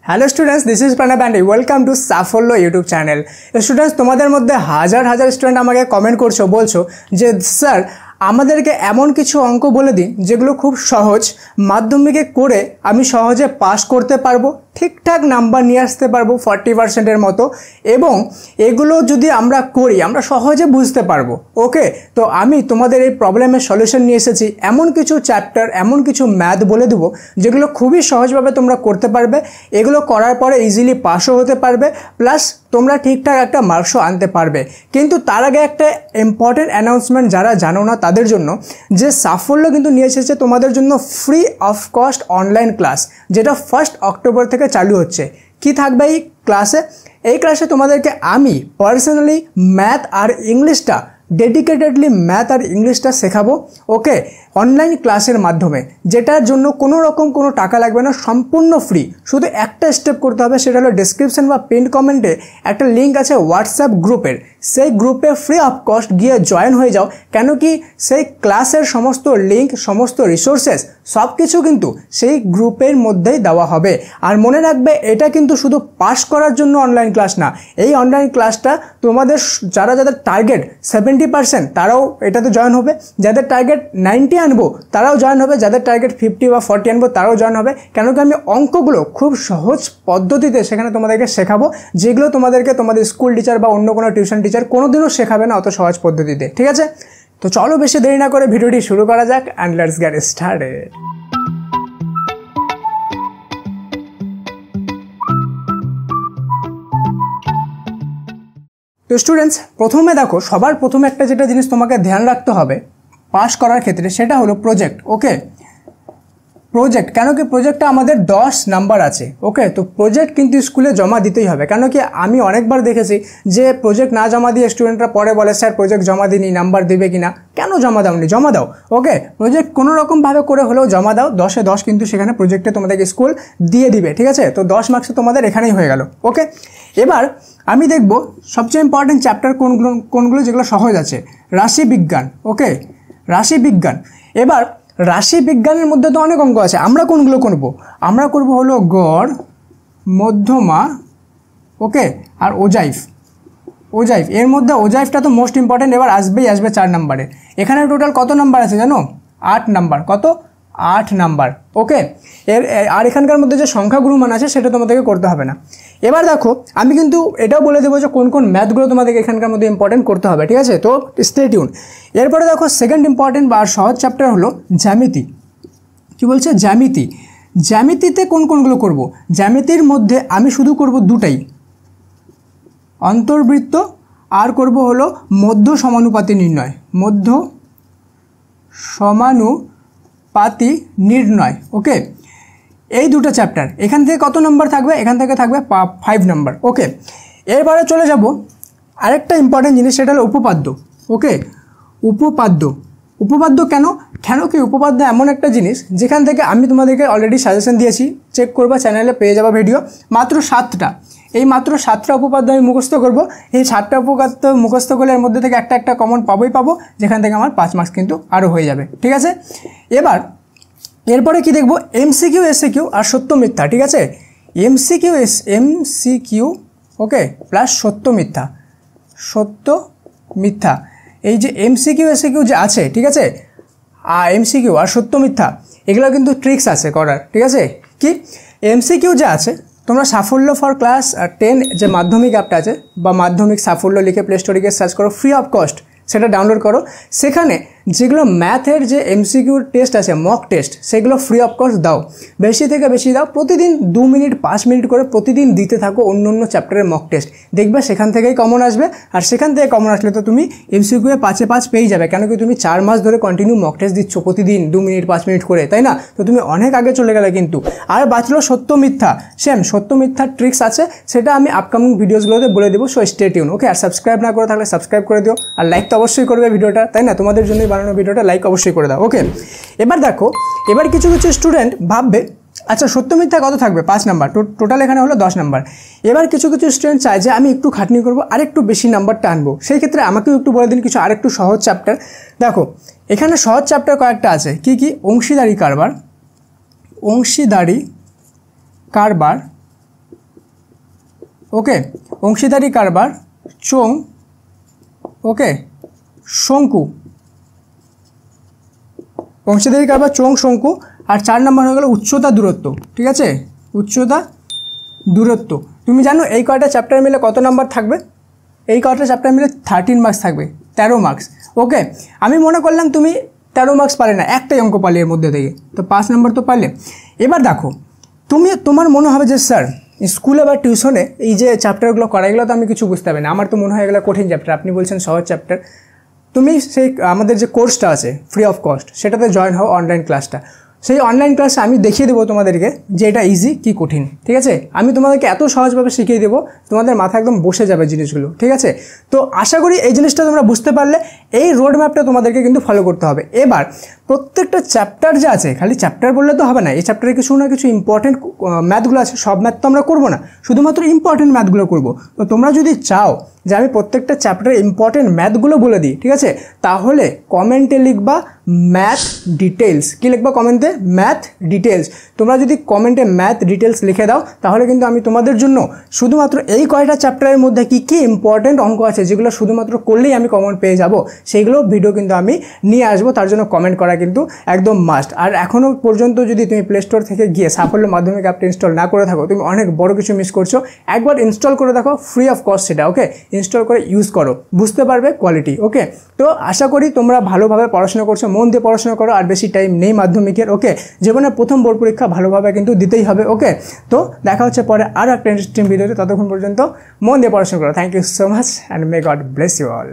Hello students, this is Pranab and welcome to সাফল্য YouTube channel. Students, তোমাদের মধ্যে হাজার হাজার স্টুডেন্ট আমাকে কমেন্ট করছো, বলছো যে স্যার আমাদেরকে এমন কিছু অঙ্ক বলে দিন যেগুলো খুব সহজ, মাধ্যমিকে করে আমি সহজে পাস করতে পারবো, ঠিকঠাক নাম্বার নিয়ে আসতে পারবো 40%-এর মতো, এবং এগুলো যদি আমরা করি আমরা সহজে বুঝতে পারবো। ওকে, তো আমি তোমাদের এই প্রবলেমের সলিউশন নিয়ে এসেছি। এমন কিছু চ্যাপ্টার, এমন কিছু ম্যাথ বলে দেবো যেগুলো খুবই সহজভাবে তোমরা করতে পারবে। এগুলো করার পরে ইজিলি পাসও হতে পারবে, প্লাস তোমরা ঠিকঠাক একটা মার্কসও আনতে পারবে। কিন্তু তার আগে একটা ইম্পর্টেন্ট অ্যানাউন্সমেন্ট যারা জানো না তাদের জন্য, যে সাফল্য কিন্তু নিয়ে এসেছে তোমাদের জন্য free of cost online class, যেটা 1 অক্টোবর থেকে চালু হচ্ছে। কি থাকবে এই ক্লাসে? এই ক্লাসে তোমাদেরকে আমি পার্সোনালি ম্যাথ আর ইংলিশটা, ডেডিকেটেডলি ম্যাথ আর ইংলিশটা শেখাবো। ওকে, অনলাইন ক্লাসের মাধ্যমে, যেটার জন্য কোনো রকম কোনো টাকা লাগবে না, সম্পূর্ণ ফ্রি। শুধু একটা স্টেপ করতে হবে, সেটা হলো ডেসক্রিপশন বা পিন কমেন্টে একটা লিঙ্ক আছে হোয়াটসঅ্যাপ গ্রুপের, সেই গ্রুপে ফ্রি অফ কস্ট গিয়ে জয়েন হয়ে যাও। কেন কি সেই ক্লাসের সমস্ত লিঙ্ক, সমস্ত রিসোর্সেস সব কিছু কিন্তু সেই গ্রুপের মধ্যেই দেওয়া হবে। আর মনে রাখবে, এটা কিন্তু শুধু পাস করার জন্য অনলাইন ক্লাস না। এই অনলাইন ক্লাসটা তোমাদের যাদের টার্গেট 70% তারাও এটাতে জয়েন হবে, যাদের টার্গেট 90 আনবো তারাও জয়েন হবে, যাদের টার্গেট 50 বা 40 আনবো তারাও জয়েন হবে। কেন কি আমি অঙ্কগুলো খুব সহজ পদ্ধতিতে সেখানে তোমাদেরকে শেখাবো, যেগুলো তোমাদেরকে তোমাদের স্কুল টিচার বা অন্য কোনো টিউশন টিচার কোনোদিনও শেখাবে না অত সহজ পদ্ধতিতে। ঠিক আছে, তো চলো বেশি দেরি না করে ভিডিওটি শুরু করা যাক, অ্যান্ড লেটস গেট স্টার্টেড। তো স্টুডেন্টস, প্রথমে দেখো, সবার প্রথমে একটা যেটা জিনিস তোমাকে ধ্যান রাখতে হবে পাস করার ক্ষেত্রে, সেটা হলো প্রজেক্ট। ওকে, প্রজেক্ট, কেন কি প্রজেক্টটা আমাদের 10 নাম্বার আছে। ওকে, তো প্রজেক্ট কিন্তু স্কুলে জমা দিতেই হবে। কেন কি আমি অনেকবার দেখেছি যে প্রজেক্ট না জমা দিয়ে স্টুডেন্টরা পরে বলে স্যার প্রজেক্ট জমা দিইনি, নাম্বার দেবে কি না। কেন জমা দাওনি? জমা দাও। ওকে, প্রজেক্ট কোনো রকমভাবে করে হলেও জমা দাও। 10-এ 10 কিন্তু সেখানে প্রজেক্টে তোমাদেরকে স্কুল দিয়ে দিবে। ঠিক আছে, তো 10 মার্কস তোমাদের এখানেই হয়ে গেল। ওকে, এবার আমি দেখব সবচেয়ে ইম্পর্টেন্ট চ্যাপ্টার কোনগুলো যেগুলো সহজ আছে। রাশিবিজ্ঞান। ওকে, রাশিবিজ্ঞান। এবার রাশিবিজ্ঞানের মধ্যে তো অনেক অঙ্ক আছে, আমরা কোনগুলো করব? আমরা করব হলো গড়, মধ্যমা, ওকে, আর ওজাইফ। এর মধ্যে ওজাইফটা তো মোস্ট ইম্পর্টেন্ট, এবার আসবে 4 নাম্বারে। এখানে টোটাল কত নাম্বার আছে জানো? 8 নাম্বার। কত? 8 নাম্বার। ওকে, আর এখানকার মধ্যে যে সংখ্যাগুরুমান আছে সেটা তোমাদেরকে করতে হবে না। এবার দেখো, আমি কিন্তু এটাও বলে দেবো যে কোন কোন ম্যাথগুলো তোমাদেরকে এখানকার মধ্যে ইম্পর্টেন্ট করতে হবে। ঠিক আছে, তো স্টে টিউন। এরপরে দেখো, সেকেন্ড ইম্পর্টেন্ট বা সহজ চ্যাপ্টার হলো জ্যামিতি। কি বলছে? জ্যামিতি। জ্যামিতিতে কোনগুলো করব? জ্যামিতির মধ্যে আমি শুধু করব দুটাই, অন্তর্বৃত্ত আর করব হলো মধ্য সমানুপাতি নির্ণয়। মধ্য সমানুপাতি নির্ণয়। ওকে, এই দুটো চ্যাপ্টার। এখান থেকে কত নম্বর থাকবে? এখান থেকে থাকবে 5 নম্বর। ওকে, এরপরে চলে যাব আরেকটা ইম্পর্টেন্ট জিনিস, সেটা হলো উপপাদ্য। ওকে, উপপাদ্য কেন কি উপপাদ্য এমন একটা জিনিস যেখান থেকে আমি তোমাদেরকে অলরেডি সাজেশন দিয়েছি, চেক করবা, চ্যানেলে পেয়ে যাবা ভিডিও। মাত্র 7টা, এই মাত্র 7টা উপপাদ্য আমি মুখস্থ করব। এই 7টা উপপাদ্য মুখস্থ করলে এর মধ্যে থেকে একটা কমন পাবো, যেখান থেকে আমার 5 মার্কস কিন্তু আরও হয়ে যাবে। ঠিক আছে, এরপরে কি দেখব? এমসিকিউ, এসিকিউ আর সত্য মিথ্যা। ঠিক আছে, এমসিকিউ ওকে, প্লাস সত্য মিথ্যা। এই যে এমসিকিউ এসিকিউ যে আছে, ঠিক আছে, আর এমসিকিউ আর সত্য মিথ্যা, এগুলো কিন্তু ট্রিক্স আছে করার। ঠিক আছে, কি এমসিকিউ যে আছে, তোমরা সাফল্য ফর ক্লাস 10 যে মাধ্যমিক অ্যাপটা আছে, বা মাধ্যমিক সাফল্য লিখে প্লে স্টোরে গিয়ে সার্চ করো, ফ্রি অফ কস্ট, সেটা ডাউনলোড করো। সেখানে যেগুলো ম্যাথের যে এমসিকিউ টেস্ট আছে, মক টেস্ট, সেগুলো ফ্রি অফ কস্ট দাও, বেশি থেকে বেশি দাও। প্রতিদিন 2 মিনিট 5 মিনিট করে প্রতিদিন দিতে থাকো অন্য চ্যাপ্টারের মক টেস্ট, দেখবে সেখান থেকেই কমন আসবে। আর সেখান থেকে কমন আসলে তো তুমি এমসিকিউয়ে 5-এ 5 পেয়ে যাবে। কেন কি তুমি 4 মাস ধরে কন্টিনিউ মক টেস্ট দিচ্ছ প্রতিদিন 2 মিনিট 5 মিনিট করে, তাই না? তো তুমি অনেক আগে চলে গেলে কিন্তু। আর বাঁচলো সত্য মিথ্যা। সত্য মিথ্যার ট্রিক্স আছে, সেটা আমি আপকামিং ভিডিওসগুলোতে বলে দেবো। So stay tune. ওকে, আর সাবস্ক্রাইব না করে থাকলে সাবস্ক্রাইব করে দিও, আর লাইক তো অবশ্যই করবে ভিডিওটা, তাই না? তোমাদের জন্যই বানানো ভিডিওটা, লাইক অবশ্যই করে দাও। ওকে, এবার দেখো, এবার কিছু স্টুডেন্ট ভাববে আচ্ছা সত্য মিথ্যা কত থাকবে? 5 নাম্বার, টোটাল এখানে হলো 10 নাম্বার। এবার কিছু স্টুডেন্ট চায় যে আমি একটু খাটনি করবো, আরেকটু বেশি নাম্বারটা আনবো। সেই ক্ষেত্রে আমাকেও একটু বলে দিন কিছু আরেকটু সহজ চ্যাপ্টার। দেখো, এখানে সহজ চ্যাপ্টার কয়েকটা আছে। কি? অংশীদারি কারবার, ওকে, অংশীদারি কারবার, চোং, ওকে, শঙ্কু, অংশীদারি কারবার, চোং, শঙ্কু। আর 4 নম্বর হয়ে গেল উচ্চতা দূরত্ব। ঠিক আছে, উচ্চতা দূরত্ব। তুমি জানো এই কয়টা চ্যাপ্টার মিলে কত নাম্বার থাকবে? এই কয়টা চ্যাপ্টার মিলে 13 মার্কস থাকবে, 13 মার্কস। ওকে, আমি মনে করলাম তুমি 13 মার্কস পালে না, একটাই অঙ্ক পালে এর মধ্যে থেকে, তো 5 নম্বর তো পালে। এবার দেখো, তোমার মনে হবে যে স্যার স্কুলে বা টিউশনে এই যে চ্যাপ্টারগুলো করা, এগুলো তো আমি কিছু বুঝতে পারি না, আমার তো মনে হয় এগুলো কঠিন চ্যাপ্টার, আপনি বলছেন সহজ চ্যাপ্টার। তুমি সেই আমাদের যে কোর্সটা আছে ফ্রি অফ কস্ট, সেটাতে জয়েন হও, অনলাইন ক্লাসটা। সেই অনলাইন ক্লাসে আমি দেখিয়ে দেবো তোমাদেরকে যে এটা ইজি কি কঠিন। ঠিক আছে, আমি তোমাদেরকে এত সহজভাবে শিখিয়ে দেবো, তোমাদের মাথা একদম বসে যাবে জিনিসগুলো। ঠিক আছে, তো আশা করি এই জিনিসটা তোমরা বুঝতে পারলে। এই রোড ম্যাপটা তোমাদেরকে কিন্তু ফলো করতে হবে। এবার প্রত্যেকটা চ্যাপ্টার যে আছে, খালি চ্যাপ্টার বললে তো হবে না, এই চ্যাপ্টারে কিছু না কিছু ইম্পর্টেন্ট ম্যাথগুলো আছে, সব ম্যাথ তো আমরা করবো না, শুধুমাত্র ইম্পর্টেন্ট ম্যাথগুলো করবো। তো তোমরা যদি চাও যে আমি প্রত্যেকটা চ্যাপ্টারের ইম্পর্টেন্ট ম্যাথগুলো বলে দিই, ঠিক আছে, তাহলে কমেন্টে লিখবা ম্যাথ ডিটেলস। কী লিখবা কমেন্টে? Math details. তোমরা যদি কমেন্টে ম্যাথ ডিটেলস লিখে দাও, তাহলে কিন্তু আমি তোমাদের জন্য শুধুমাত্র এই কয়টা চ্যাপ্টারের মধ্যে কী কী ইম্পর্টেন্ট অঙ্ক আছে যেগুলো শুধুমাত্র করলেই আমি কমন পেয়ে যাব, সেইগুলো ভিডিও কিন্তু আমি নিয়ে আসবো। তার জন্য কমেন্ট করা কিন্তু একদম মাস্ট। আর এখনও পর্যন্ত যদি তুমি প্লে স্টোর থেকে গিয়ে সাফল্য মাধ্যমিক অ্যাপটা ইনস্টল না করে থাকো, তুমি অনেক বড় কিছু মিস করছো। একবার ইনস্টল করে দেখো, ফ্রি অফ কস্ট সেটা। ওকে, ইনস্টল করে ইউজ করো, বুঝতে পারবে কোয়ালিটি। ওকে, তো আশা করি তোমরা ভালোভাবে পড়াশোনা করছো, মন দিয়ে পড়াশোনা করো, আর বেশি টাইম নেই মাধ্যমিকের। ওকে, জীবনের প্রথম বোর্ড পরীক্ষা ভালোভাবে কিন্তু দিতেই হবে। ওকে, তো দেখা হচ্ছে পরে আরও একটা ইন্টারেস্টিং ভিডিওতে। ততক্ষণ পর্যন্ত মন দিয়ে পড়াশোনা করো। Thank you so much and may God bless you all.